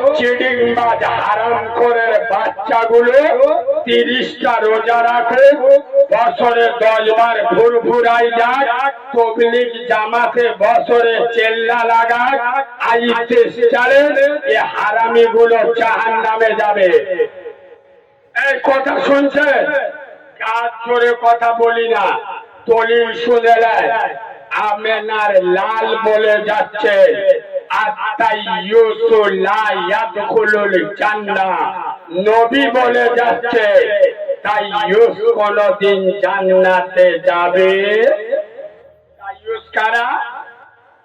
চিডিংবাজ হারামখোরের বাচ্চাগুলো 30টা রোজা রাখে, বছরে 10 বার ফুরফুরাই যায়, তবলিগ জামাতে বছরে চেল্লা লাগায়, আইএস চালে, এ হারামিগুলো জাহান্নামে যাবে। এই কথা শুনছে? কাজ করে কথা বলি না, দলিল শুনে নেয়। আমেনার লাল বলে যাচ্ছে নবী বলে যাচ্ছে তাইয়ুস কোনদিন জান্নাতে যাবে। তাইয়ুস কারা?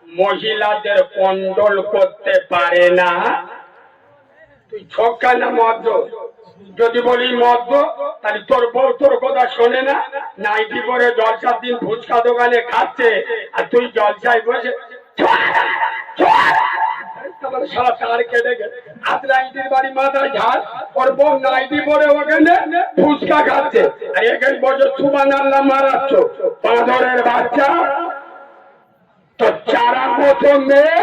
মহিলাদের কন্ট্রোল করতে পারে না। তুই ছক্কা না মদ্য? যদি বলি মদ্য, তাহলে তোর বউ তোর কথা শোনে না। নাইটি পরে জলসার দিন ফুচকা দোকানে খাচ্ছে, আর তুই জলসায় বসে বাড়ি মাথায় ঝাড়, ওর বউ নাইটি পরে ওখানে ফুচকা খাচ্ছে, আর এখানে বসে সুবহানাল্লাহ মারাচ্ছ। বাঁদরের বাচ্চা তো চারা মতো মেয়ে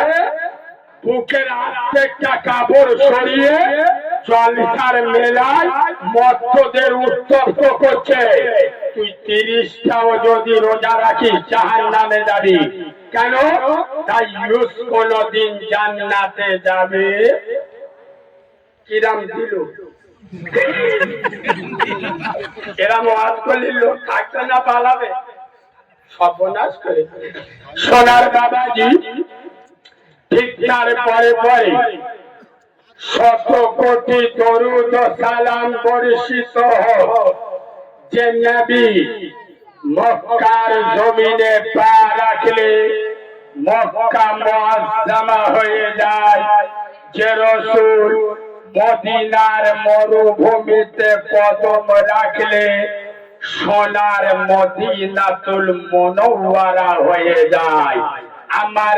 বুকের আর্ধেকটা কাপড় সরিয়ে জলসার মেলায় মত্তদের উত্তপ্ত করছে। তুই 30টাও যদি রোজা রাখিস জাহান্নামে যাবি। কেন? তাইয়ুস কোনদিন জান্নাতে যাবে। কিরাম দিল এরা ওয়াজ করলে লোক থাকবে না, পালাবে, সর্বনাশ করে। সোনার বাবাজি ঠিক তার পরে পরে 100 কোটি দরুদ ও সালাম বর্ষিত হোক যে নবী মক্কার জমিনে পা রাখলে মক্কা মুআজ্জামা হয়ে যায়, যে রাসূল মদিনার মরুভূমিতে কদম রাখলে সোনার মদিনাতুল মুনাওয়ারা হয়ে যায়। আমার